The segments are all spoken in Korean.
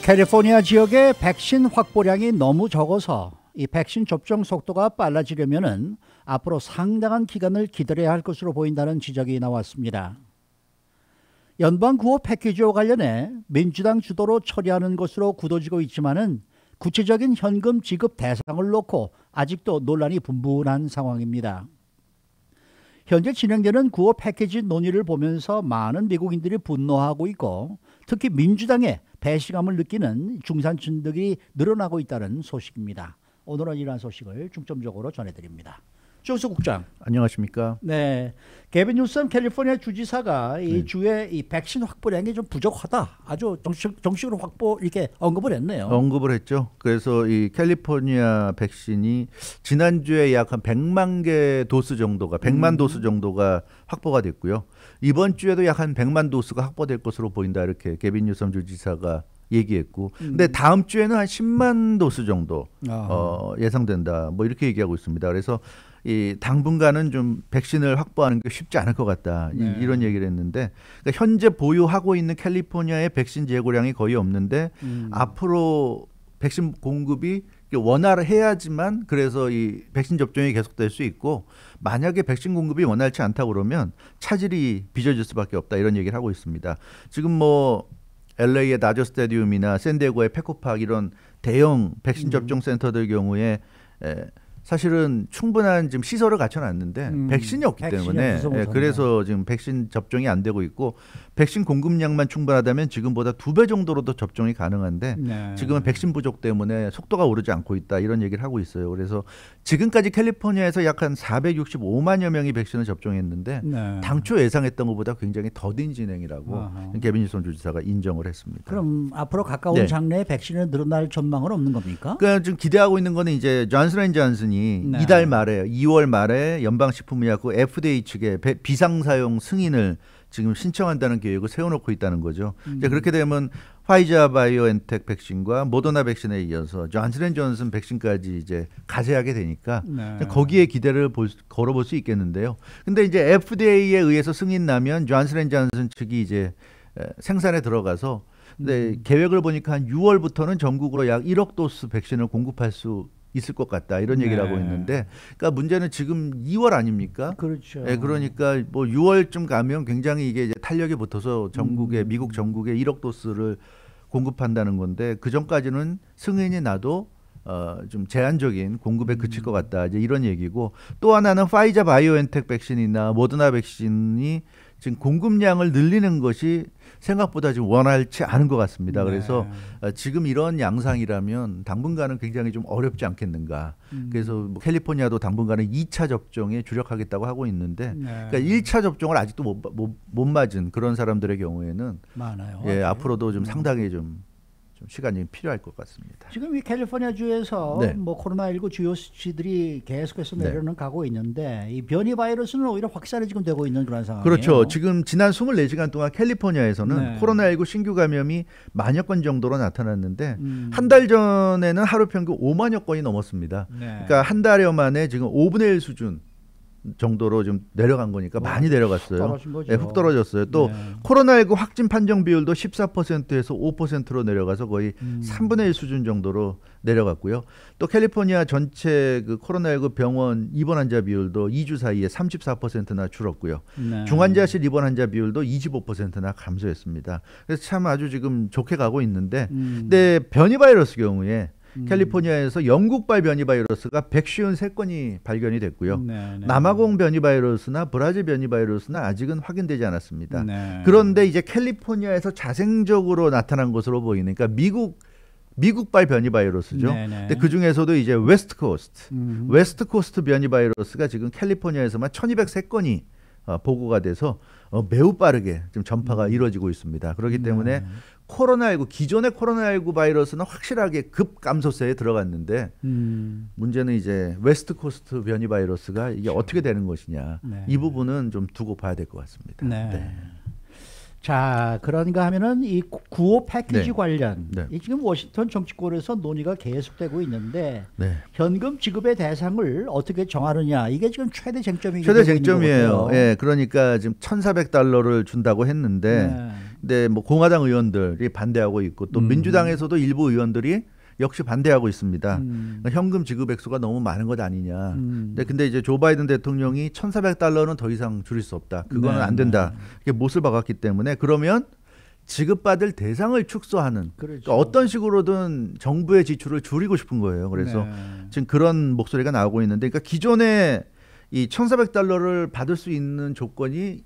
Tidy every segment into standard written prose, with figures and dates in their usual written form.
캘리포니아 지역의 백신 확보량이 너무 적어서 이 백신 접종 속도가 빨라지려면은 앞으로 상당한 기간을 기다려야 할 것으로 보인다는 지적이 나왔습니다. 연방 구호 패키지와 관련해 민주당 주도로 처리하는 것으로 굳어지고 있지만은 구체적인 현금 지급 대상을 놓고 아직도 논란이 분분한 상황입니다. 현재 진행되는 구호 패키지 논의를 보면서 많은 미국인들이 분노하고 있고 특히 민주당의 배신감을 느끼는 중산층들이 늘어나고 있다는 소식입니다. 오늘은 이러한 소식을 중점적으로 전해드립니다. 조수 국장. 안녕하십니까? 네, 게빈 뉴섬 캘리포니아 주지사가 이 주에 이 백신 확보량이 좀 부족하다. 아주 정식으로 확보 이렇게 언급을 했네요. 언급을 했죠. 그래서 이 캘리포니아 백신이 지난주에 약 한 100만 개 도스 정도가 100만 도스 정도가 확보가 됐고요. 이번 주에도 약 한 100만 도스가 확보될 것으로 보인다. 이렇게 게빈 뉴섬 주지사가 얘기했고, 근데 다음 주에는 한 10만 도스 정도 예상된다. 뭐 이렇게 얘기하고 있습니다. 그래서 이 당분간은 좀 백신을 확보하는 게 쉽지 않을 것 같다. 네. 이런 얘기를 했는데, 그러니까 현재 보유하고 있는 캘리포니아의 백신 재고량이 거의 없는데 앞으로 백신 공급이 원활해야지만 그래서 이 백신 접종이 계속될 수 있고, 만약에 백신 공급이 원활치 않다 그러면 차질이 빚어질 수밖에 없다. 이런 얘기를 하고 있습니다. 지금 뭐 LA의 다저 스타디움이나 샌디에고의 페코팍 이런 대형 백신 접종 센터들 경우에 사실은 충분한 지금 시설을 갖춰놨는데 백신이 없기 때문에 그래서 지금 백신 접종이 안 되고 있고, 백신 공급량만 충분하다면 지금보다 2배 정도로도 접종이 가능한데 지금은 백신 부족 때문에 속도가 오르지 않고 있다. 이런 얘기를 하고 있어요. 그래서 지금까지 캘리포니아에서 약 한 465만여 명이 백신을 접종했는데 당초 예상했던 것보다 굉장히 더딘 진행이라고 게빈 뉴섬 주지사가 인정을 했습니다. 그럼 앞으로 가까운 장래에 백신이 늘어날 전망은 없는 겁니까? 그러니까 지금 기대하고 있는 거는 이제 존슨앤존슨이 이달 말에 2월 말에 연방식품의약국 FDA 측에 비상사용 승인을 지금 신청한다는 계획을 세워놓고 있다는 거죠. 이제 그렇게 되면 화이자 바이오엔텍 백신과 모더나 백신에 이어서 존슨앤존슨 백신까지 이제 가세하게 되니까 거기에 기대를 걸어볼 수 있겠는데요. 근데 이제 FDA에 의해서 승인 나면 존슨앤존슨 측이 이제 생산에 들어가서, 근데 계획을 보니까 한 6월부터는 전국으로 약 1억 도스 백신을 공급할 수 있을 것 같다. 이런 얘기를 하고 있는데, 그러니까 문제는 지금 2월 아닙니까? 그렇죠. 네, 그러니까 뭐 6월쯤 가면 굉장히 이게 이제 탄력이 붙어서 전국에 미국 전국에 1억 도스를 공급한다는 건데, 그 전까지는 승인이 나도 좀 제한적인 공급에 그칠 것 같다. 이제 이런 얘기고, 또 하나는 파이자 바이오엔텍 백신이나 모더나 백신이 지금 공급량을 늘리는 것이 생각보다 지금 원활치 않은 것 같습니다. 그래서 지금 이런 양상이라면 당분간은 굉장히 좀 어렵지 않겠는가. 그래서 뭐 캘리포니아도 당분간은 2차 접종에 주력하겠다고 하고 있는데, 그러니까 1차 접종을 아직도 못 맞은 그런 사람들의 경우에는 많아요. 예, 앞으로도 좀 상당히 좀 시간이 필요할 것 같습니다. 지금 이 캘리포니아 주에서 뭐 코로나19 주요 수치들이 계속해서 내려는 가고 있는데, 이 변이 바이러스는 오히려 확산이 지금 되고 있는 그런 상황이에요. 그렇죠. 지금 지난 24시간 동안 캘리포니아에서는 코로나19 신규 감염이 만여 건 정도로 나타났는데 한 달 전에는 하루 평균 5만여 건이 넘었습니다. 그러니까 한 달여 만에 지금 5분의 1 수준 정도로 좀 내려간 거니까 많이 내려갔어요. 훅 떨어졌어요. 또 코로나19 확진 판정 비율도 14%에서 5%로 내려가서 거의 3분의 1 수준 정도로 내려갔고요. 또 캘리포니아 전체 그 코로나19 병원 입원 환자 비율도 2주 사이에 34%나 줄었고요. 중환자실 입원 환자 비율도 25%나 감소했습니다. 그래서 참 아주 지금 좋게 가고 있는데, 근데 변이 바이러스 경우에 캘리포니아에서 영국발 변이 바이러스가 153건이 발견이 됐고요. 남아공 변이 바이러스나 브라질 변이 바이러스는 아직은 확인되지 않았습니다. 그런데 이제 캘리포니아에서 자생적으로 나타난 것으로 보이는, 그러니까 미국발 변이 바이러스죠. 근데 그 중에서도 이제 웨스트 코스트 변이 바이러스가 지금 캘리포니아에서만 1203건이 보고가 돼서 매우 빠르게 지금 전파가 이루어지고 있습니다. 그렇기 때문에 코로나19 기존의 코로나19 바이러스는 확실하게 급감소세에 들어갔는데 문제는 이제 웨스트 코스트 변이 바이러스가 이게 어떻게 되는 것이냐. 이 부분은 좀 두고 봐야 될 것 같습니다. 자, 그런가 하면은 이 구호 패키지 관련 이 지금 워싱턴 정치권에서 논의가 계속되고 있는데 현금 지급의 대상을 어떻게 정하느냐, 이게 지금 최대 쟁점이에요. 예, 그러니까 지금 $1,400를 준다고 했는데 근데 뭐 공화당 의원들이 반대하고 있고 또 민주당에서도 일부 의원들이 역시 반대하고 있습니다. 그러니까 현금 지급 액수가 너무 많은 것 아니냐. 근데 이제 조 바이든 대통령이 1,400달러는 더 이상 줄일 수 없다. 그거는 안 된다. 이렇게 못을 박았기 때문에 그러면 지급받을 대상을 축소하는 그렇죠. 그러니까 어떤 식으로든 정부의 지출을 줄이고 싶은 거예요. 그래서 지금 그런 목소리가 나오고 있는데 그러니까 기존에 이 1,400달러를 받을 수 있는 조건이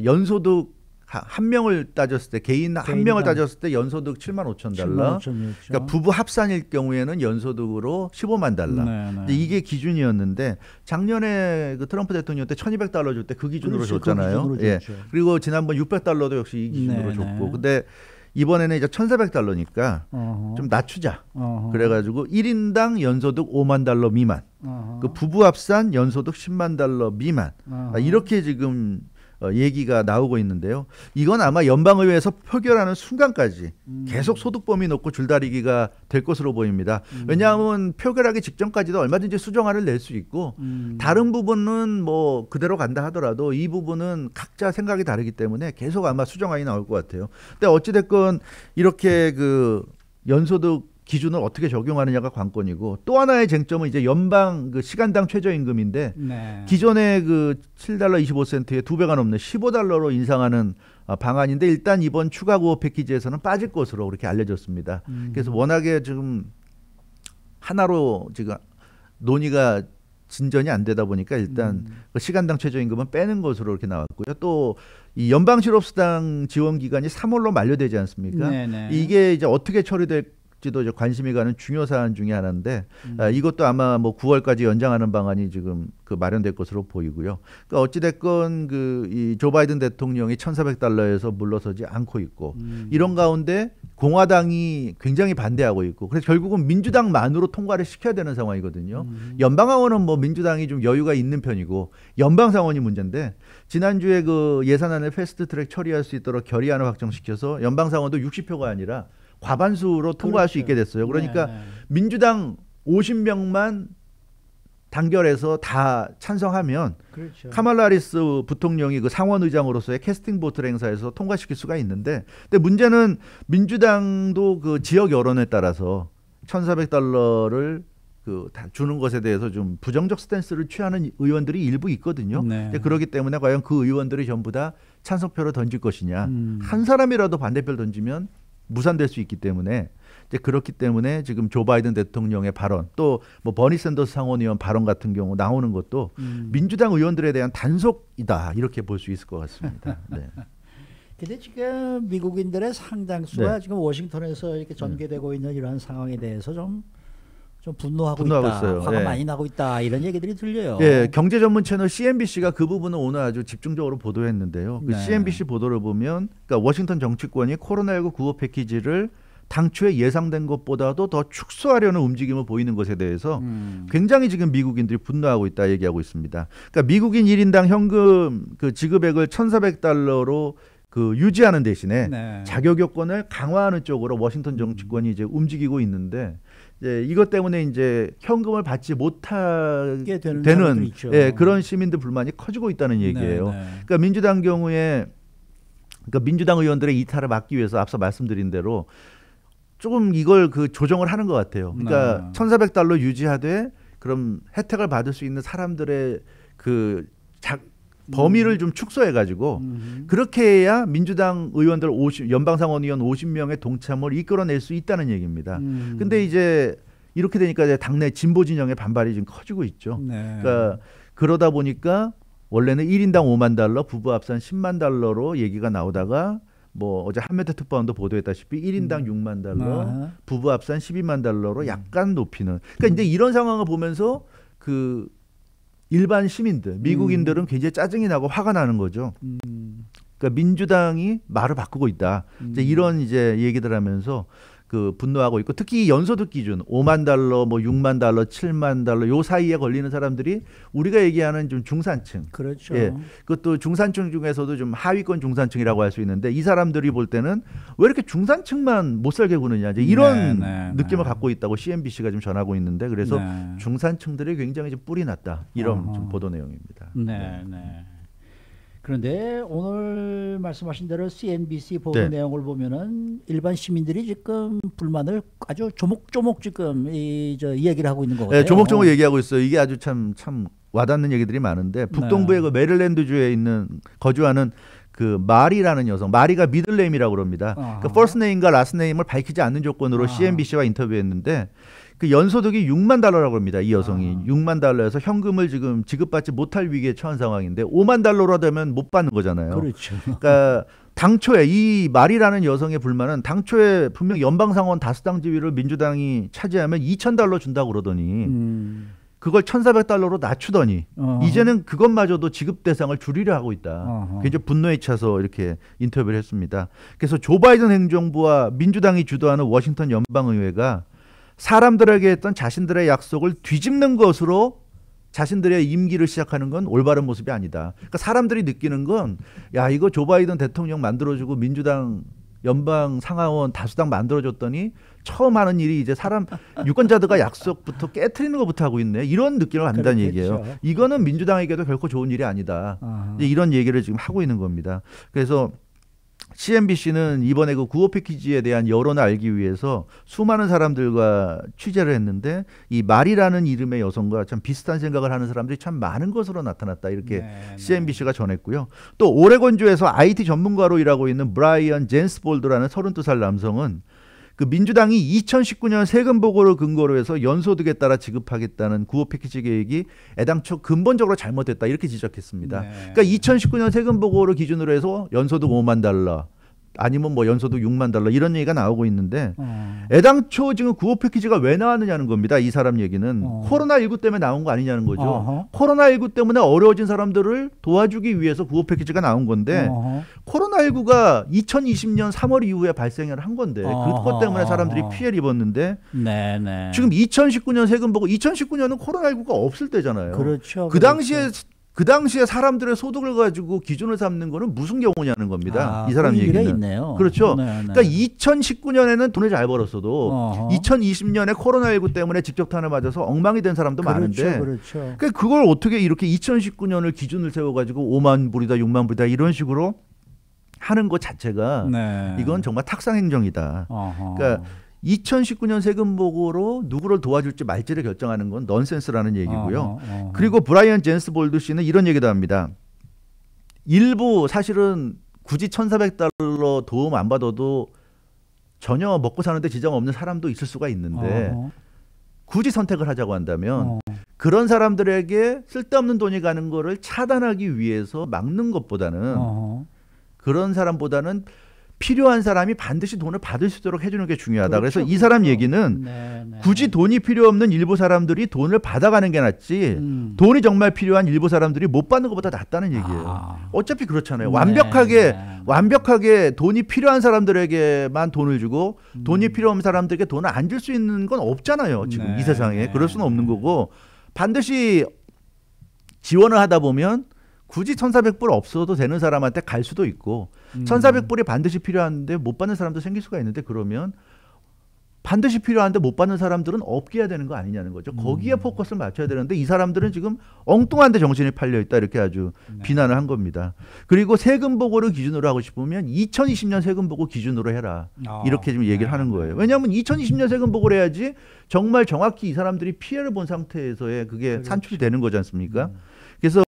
연소득 한 명을 따졌을 때 개인 한 명을 따졌을 때 연소득 75,000달러. 그러니까 부부 합산일 경우에는 연소득으로 15만 달러. 이게 기준이었는데 작년에 그 트럼프 대통령 때 1,200달러 줄 때 그 기준으로 줬잖아요. 그 기준으로 그리고 지난번 600달러도 역시 이 기준으로 줬고. 근데 이번에는 이제 1,400달러니까 좀 낮추자. 그래가지고 1인당 연소득 5만 달러 미만. 그 부부 합산 연소득 10만 달러 미만. 이렇게 지금 얘기가 나오고 있는데요. 이건 아마 연방의회에서 표결하는 순간까지 계속 소득 범위 놓고 줄다리기가 될 것으로 보입니다. 왜냐하면 표결하기 직전까지도 얼마든지 수정안을 낼 수 있고 다른 부분은 뭐 그대로 간다 하더라도 이 부분은 각자 생각이 다르기 때문에 계속 아마 수정안이 나올 것 같아요. 근데 어찌됐건 이렇게 그 연소득 기준을 어떻게 적용하느냐가 관건이고 또 하나의 쟁점은 이제 연방 그 시간당 최저임금인데 기존의 그 7달러 25센트에 2배가 넘는 15달러로 인상하는 방안인데 일단 이번 추가 구호 패키지에서는 빠질 것으로 그렇게 알려졌습니다. 그래서 워낙에 지금 하나로 지금 논의가 진전이 안 되다 보니까 일단 그 시간당 최저임금은 빼는 것으로 이렇게 나왔고요. 또 이 연방실업수당 지원 기간이 3월로 만료되지 않습니까? 이게 이제 어떻게 처리될 지도 이제 관심이 가는 중요 사안 중에 하나인데 이것도 아마 뭐 9월까지 연장하는 방안이 지금 그 마련될 것으로 보이고요. 그러니까 어찌 됐건 그 이 조 바이든 대통령이 1,400달러에서 물러서지 않고 있고 이런 가운데 공화당이 굉장히 반대하고 있고 그래서 결국은 민주당만으로 통과를 시켜야 되는 상황이거든요. 연방하원은 뭐 민주당이 좀 여유가 있는 편이고 연방 상원이 문제인데 지난주에 그 예산안을 패스트트랙 처리할 수 있도록 결의안을 확정시켜서 연방 상원도 60표가 아니라 과반수로 통과할 수 있게 됐어요. 그러니까 민주당 50명만 단결해서 다 찬성하면 카말라 하리스 부통령이 그 상원 의장으로서의 캐스팅 보트를 행사해서 통과시킬 수가 있는데 근데 문제는 민주당도 그 지역 여론에 따라서 1,400달러를 그 다 주는 것에 대해서 좀 부정적 스탠스를 취하는 의원들이 일부 있거든요. 그렇기 때문에 과연 그 의원들이 전부 다 찬성표를 던질 것이냐. 한 사람이라도 반대표를 던지면 무산될 수 있기 때문에 이제 그렇기 때문에 지금 조 바이든 대통령의 발언 또 뭐 버니 샌더스 상원의원 발언 같은 경우 나오는 것도 민주당 의원들에 대한 단속이다 이렇게 볼 수 있을 것 같습니다. 네. 근데 지금 미국인들의 상당수가 지금 워싱턴에서 이렇게 전개되고 있는 이러한 상황에 대해서 좀 분노하고 있다. 있어요. 화가 많이 나고 있다. 이런 얘기들이 들려요. 경제 전문 채널 CNBC가 그 부분을 오늘 아주 집중적으로 보도했는데요. 그 CNBC 보도를 보면 그러니까 워싱턴 정치권이 코로나19 구호 패키지를 당초에 예상된 것보다도 더 축소하려는 움직임을 보이는 것에 대해서 굉장히 지금 미국인들이 분노하고 있다 얘기하고 있습니다. 그러니까 미국인 1인당 현금 그 지급액을 1,400달러로 그 유지하는 대신에 자격 요건을 강화하는 쪽으로 워싱턴 정치권이 이제 움직이고 있는데 이것 때문에 이제 현금을 받지 못하게 되는 그런 시민들 불만이 커지고 있다는 얘기예요. 그러니까 민주당 경우에 그러니까 민주당 의원들의 이탈을 막기 위해서 앞서 말씀드린 대로 조금 이걸 그 조정을 하는 것 같아요. 그러니까 1,400달러 유지하되 그럼 혜택을 받을 수 있는 사람들의 그 범위를 좀 축소해가지고 그렇게 해야 민주당 의원들 연방상원 의원 50명의 동참을 이끌어낼 수 있다는 얘기입니다. 근데 이제 이렇게 되니까 이제 당내 진보 진영의 반발이 지금 커지고 있죠. 그러니까 그러다 보니까 원래는 1인당 5만 달러, 부부 합산 10만 달러로 얘기가 나오다가 뭐 어제 한메트 특파원도 보도했다시피 1인당 6만 달러, 부부 합산 12만 달러로 약간 높이는. 그러니까 이제 이런 상황을 보면서 그 일반 시민들, 미국인들은 굉장히 짜증이 나고 화가 나는 거죠. 그러니까 민주당이 말을 바꾸고 있다. 이제 이런 이제 얘기들 하면서 그 분노하고 있고 특히 연소득 기준 5만 달러, 뭐 6만 달러, 7만 달러 요 사이에 걸리는 사람들이 우리가 얘기하는 좀 중산층. 그렇죠. 그것도 중산층 중에서도 좀 하위권 중산층이라고 할 수 있는데 이 사람들이 볼 때는 왜 이렇게 중산층만 못 살게 구느냐 이제 이런 느낌을 갖고 있다고 CNBC가 좀 전하고 있는데 그래서 중산층들이 굉장히 좀 뿔이 났다 이런 좀 보도 내용입니다. 그런데 오늘 말씀하신 대로 CNBC 보도 네. 내용을 보면은 일반 시민들이 지금 불만을 아주 조목조목 지금 이야기를 하고 있는 거거든요. 네, 조목조목 얘기하고 있어요. 이게 아주 참 와닿는 얘기들이 많은데 북동부의 그 메릴랜드주에 있는 거주하는 그 마리라는 여성, 마리가 미들네임이라고 그럽니다. 그 퍼스트 네임과 라스트 네임을 밝히지 않는 조건으로 CNBC와 인터뷰했는데 그 연소득이 6만 달러라고 합니다. 이 여성이 6만 달러에서 현금을 지금 지급받지 못할 위기에 처한 상황인데 5만 달러로 되면 못 받는 거잖아요. 그렇죠. 그러니까 당초에 이 마리라는 여성의 불만은 당초에 분명 연방상원 다수당 지위를 민주당이 차지하면 2천 달러 준다고 그러더니 그걸 1,400달러로 낮추더니 이제는 그것마저도 지급 대상을 줄이려 하고 있다. 그게 이제 분노에 차서 이렇게 인터뷰를 했습니다. 그래서 조 바이든 행정부와 민주당이 주도하는 워싱턴 연방의회가 사람들에게 했던 자신들의 약속을 뒤집는 것으로 자신들의 임기를 시작하는 건 올바른 모습이 아니다. 그러니까 사람들이 느끼는 건 야, 이거 조 바이든 대통령 만들어주고 민주당 연방 상하원 다수당 만들어줬더니 처음 하는 일이 이제 사람 유권자들과 약속부터 깨트리는 것부터 하고 있네. 이런 느낌을 받는다는 얘기예요. 이거는 민주당에게도 결코 좋은 일이 아니다. 이제 이런 얘기를 지금 하고 있는 겁니다. 그래서 CNBC는 이번에 그 구호 패키지에 대한 여론을 알기 위해서 수많은 사람들과 취재를 했는데 이 말이라는 이름의 여성과 참 비슷한 생각을 하는 사람들이 참 많은 것으로 나타났다. 이렇게 CNBC가 전했고요. 또 오레곤주에서 IT 전문가로 일하고 있는 브라이언 젠스볼드라는 32살 남성은 그 민주당이 2019년 세금 보고를 근거로 해서 연소득에 따라 지급하겠다는 구호 패키지 계획이 애당초 근본적으로 잘못됐다 이렇게 지적했습니다. 그러니까 2019년 세금 보고를 기준으로 해서 연소득 5만 달러 아니면 뭐 연소득 6만 달러 이런 얘기가 나오고 있는데 애당초 지금 구호 패키지가 왜 나왔느냐는 겁니다. 이 사람 얘기는 코로나19 때문에 나온 거 아니냐는 거죠. 코로나19 때문에 어려워진 사람들을 도와주기 위해서 구호 패키지가 나온 건데 코로나19가 2020년 3월 이후에 발생을 한 건데 그것 때문에 사람들이 피해를 입었는데 지금 2019년 세금 보고 2019년은 코로나19가 없을 때잖아요. 그렇죠. 그 당시에 사람들의 소득을 가지고 기준을 삼는 거는 무슨 경우냐는 겁니다. 이 사람 얘기는. 있네요. 그렇죠. 그러니까 2019년에는 돈을 잘 벌었어도 2020년에 코로나19 때문에 직접탄을 맞아서 엉망이 된 사람도 많은데 그러니까 그걸 어떻게 이렇게 2019년을 기준을 세워가지고 5만 불이다 6만 불이다 이런 식으로 하는 것 자체가 이건 정말 탁상행정이다. 그러니까 2019년 세금 보고로 누구를 도와줄지 말지를 결정하는 건 넌센스라는 얘기고요. 그리고 브라이언 젠스볼드 씨는 이런 얘기도 합니다. 일부 사실은 굳이 1,400달러 도움 안 받아도 전혀 먹고 사는데 지장 없는 사람도 있을 수가 있는데 굳이 선택을 하자고 한다면 그런 사람들에게 쓸데없는 돈이 가는 거를 차단하기 위해서 막는 것보다는 그런 사람보다는 필요한 사람이 반드시 돈을 받을 수 있도록 해주는 게 중요하다. 그래서 이 사람 얘기는 굳이 돈이 필요 없는 일부 사람들이 돈을 받아가는 게 낫지 돈이 정말 필요한 일부 사람들이 못 받는 것보다 낫다는 얘기예요. 어차피 그렇잖아요. 완벽하게 돈이 필요한 사람들에게만 돈을 주고 돈이 필요 없는 사람들에게 돈을 안 줄 수 있는 건 없잖아요. 지금 이 세상에. 그럴 수는 없는 거고 반드시 지원을 하다 보면 굳이 1,400불 없어도 되는 사람한테 갈 수도 있고 1,400불이 반드시 필요한데 못 받는 사람도 생길 수가 있는데 그러면 반드시 필요한데 못 받는 사람들은 없게 해야 되는 거 아니냐는 거죠. 거기에 포커스를 맞춰야 되는데 이 사람들은 지금 엉뚱한 데 정신이 팔려 있다 이렇게 아주 비난을 한 겁니다. 그리고 세금 보고를 기준으로 하고 싶으면 2020년 세금 보고 기준으로 해라. 이렇게 지금 얘기를 하는 거예요. 왜냐하면 2020년 세금 보고를 해야지 정말 정확히 이 사람들이 피해를 본 상태에서의 그게 산출이 되는 거지 않습니까? 그래서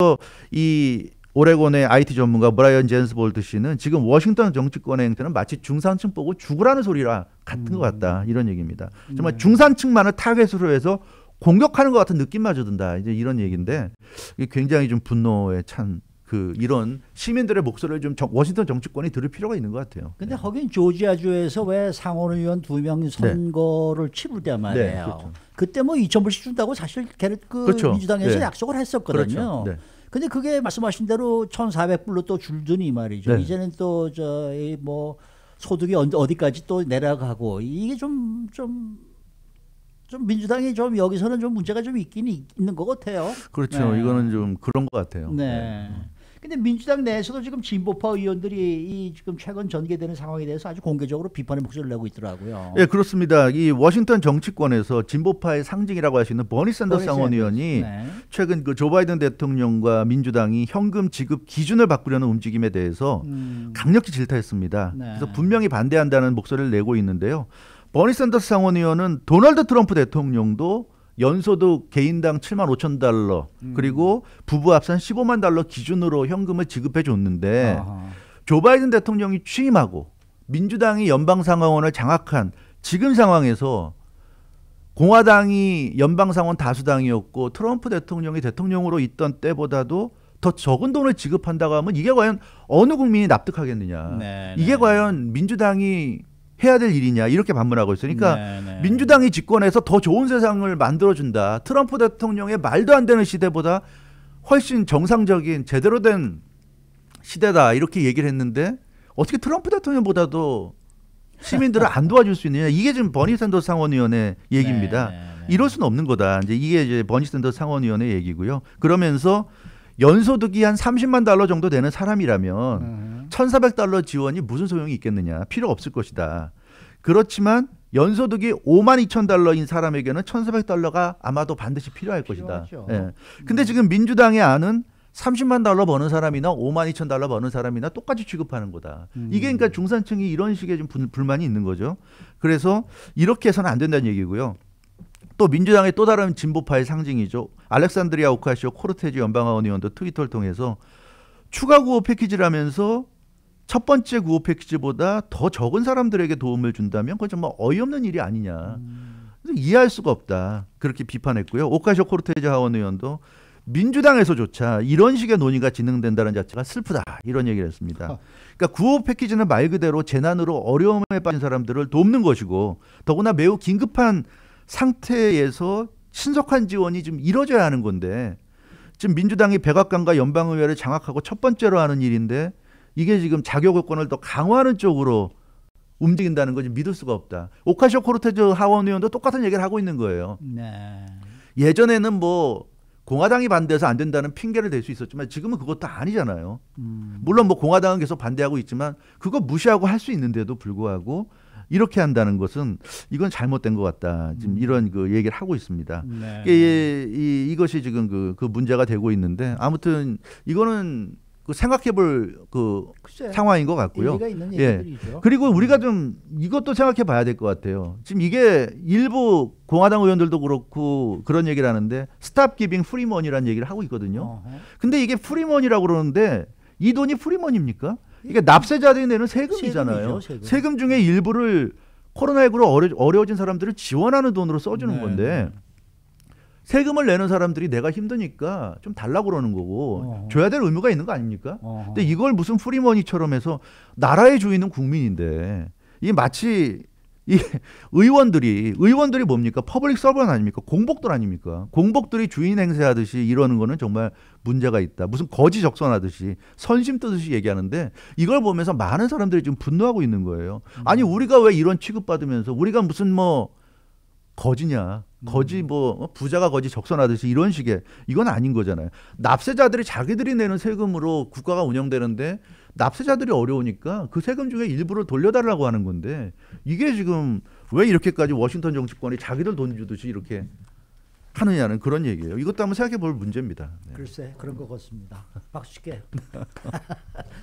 이 오레곤의 IT 전문가 브라이언 젠스볼드 씨는 지금 워싱턴 정치권의 행태는 마치 중산층 보고 죽으라는 소리라 같은 것 같다 이런 얘기입니다. 정말 중산층만을 타겟으로 해서 공격하는 것 같은 느낌마저 든다 이제 이런 얘기인데 이게 굉장히 좀 분노에 찬 그 이런 시민들의 목소리를 좀 워싱턴 정치권이 들을 필요가 있는 것 같아요. 근데 거긴 조지아주에서 왜 상원의원 2명 선거를 치를 때 말이에요. 그때 뭐 2,000불씩 준다고 사실 민주당에서 약속을 했었거든요. 근데 그게 말씀하신 대로 1,400불로 또 줄더니 말이죠. 이제는 또 뭐 소득이 어디까지 또 내려가고 이게 좀 민주당이 좀 여기서는 좀 문제가 좀 있긴 있는 것 같아요. 그렇죠. 이거는 좀 그런 것 같아요. 근데 민주당 내에서도 지금 진보파 의원들이 이 지금 최근 전개되는 상황에 대해서 아주 공개적으로 비판의 목소리를 내고 있더라고요. 예, 그렇습니다. 이 워싱턴 정치권에서 진보파의 상징이라고 할 수 있는 버니 샌더스 상원 의원이 네. 최근 그 조 바이든 대통령과 민주당이 현금 지급 기준을 바꾸려는 움직임에 대해서 강력히 질타했습니다. 네. 그래서 분명히 반대한다는 목소리를 내고 있는데요. 버니 샌더스 상원 의원은 도널드 트럼프 대통령도 연소득 개인당 7만 5천 달러 그리고 부부 합산 15만 달러 기준으로 현금을 지급해 줬는데 조 바이든 대통령이 취임하고 민주당이 연방상원을 장악한 지금 상황에서 공화당이 연방상원 다수당이었고 트럼프 대통령이 대통령으로 있던 때보다도 더 적은 돈을 지급한다고 하면 이게 과연 어느 국민이 납득하겠느냐. 네, 이게 네. 과연 민주당이 해야 될 일이냐 이렇게 반문하고 있어요. 그러니까 네. 민주당이 집권해서 더 좋은 세상을 만들어준다. 트럼프 대통령의 말도 안 되는 시대보다 훨씬 정상적인 제대로 된 시대다 이렇게 얘기를 했는데 어떻게 트럼프 대통령보다도 시민들을 안 도와줄 수 있느냐. 이게 지금 버니 샌더스 상원의원의 얘기입니다. 네. 이럴 수는 없는 거다. 이게 이제 버니 샌더스 상원의원의 얘기고요. 그러면서 연소득이 한 30만 달러 정도 되는 사람이라면 1,400달러 지원이 무슨 소용이 있겠느냐. 필요 없을 것이다. 그렇지만 연소득이 5만 2천 달러인 사람에게는 1,400달러가 아마도 반드시 필요할 것이다. 예. 근데 지금 민주당의 안은 30만 달러 버는 사람이나 5만 2천 달러 버는 사람이나 똑같이 취급하는 거다. 이게 그러니까 중산층이 이런 식의 좀 불만이 있는 거죠. 그래서 이렇게 해서는 안 된다는 얘기고요. 또 민주당의 또 다른 진보파의 상징이죠. 알렉산드리아 오카시오 코르테지 연방하원 의원도 트위터를 통해서 추가 구호 패키지라면서 첫 번째 구호 패키지보다 더 적은 사람들에게 도움을 준다면 그건 정말 어이없는 일이 아니냐. 그래서 이해할 수가 없다. 그렇게 비판했고요. 오카시오 코르테지 하원 의원도 민주당에서조차 이런 식의 논의가 진행된다는 자체가 슬프다. 이런 얘기를 했습니다. 그러니까 구호 패키지는 말 그대로 재난으로 어려움에 빠진 사람들을 돕는 것이고 더구나 매우 긴급한 상태에서 신속한 지원이 좀 이뤄져야 하는 건데 지금 민주당이 백악관과 연방의회를 장악하고 첫 번째로 하는 일인데 이게 지금 자격 요건을 더 강화하는 쪽으로 움직인다는 거지 믿을 수가 없다. 오카시오 코르테즈 하원 의원도 똑같은 얘기를 하고 있는 거예요. 네. 예전에는 뭐 공화당이 반대해서 안 된다는 핑계를 댈 수 있었지만 지금은 그것도 아니잖아요. 물론 뭐 공화당은 계속 반대하고 있지만 그거 무시하고 할 수 있는데도 불구하고 이렇게 한다는 것은 이건 잘못된 것 같다. 지금 이런 그 얘기를 하고 있습니다. 네. 이것이 지금 그 문제가 되고 있는데 아무튼 이거는 그 생각해볼 그 상황인 것 같고요. 일리가 있는 예. 얘기들이죠. 그리고 우리가 좀 이것도 생각해봐야 될 것 같아요. 지금 이게 일부 공화당 의원들도 그렇고 그런 얘기를 하는데 스탑 기빙 프리머니라는 얘기를 하고 있거든요. 근데 이게 프리머니라고 그러는데 이 돈이 프리머니입니까? 이게 납세자들이 내는 세금이잖아요. 세금이죠, 세금 중에 일부를 코로나19로 어려워진 사람들을 지원하는 돈으로 써주는 네. 건데 세금을 내는 사람들이 내가 힘드니까 좀 달라고 그러는 거고 줘야 될 의무가 있는 거 아닙니까? 근데 이걸 무슨 프리머니처럼 해서 나라의 주인은 국민인데 이게 마치 이 의원들이 뭡니까? 퍼블릭 서번 아닙니까? 공복들 아닙니까? 공복들이 주인 행세하듯이 이러는 거는 정말 문제가 있다. 무슨 거지 적선하듯이 선심 뜨듯이 얘기하는데 이걸 보면서 많은 사람들이 지금 분노하고 있는 거예요. 아니 우리가 왜 이런 취급받으면서 우리가 무슨 뭐 거지냐? 거지 뭐 부자가 거지 적선하듯이 이런 식의 이건 아닌 거잖아요. 납세자들이 자기들이 내는 세금으로 국가가 운영되는데 납세자들이 어려우니까 그 세금 중에 일부를 돌려달라고 하는 건데 이게 지금 왜 이렇게까지 워싱턴 정치권이 자기들 돈 주듯이 이렇게 하느냐는 그런 얘기예요. 이것도 한번 생각해 볼 문제입니다. 네. 글쎄 그런 것 같습니다. 박수 칠게요.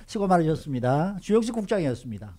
수고 많으셨습니다. 주영식 국장이었습니다.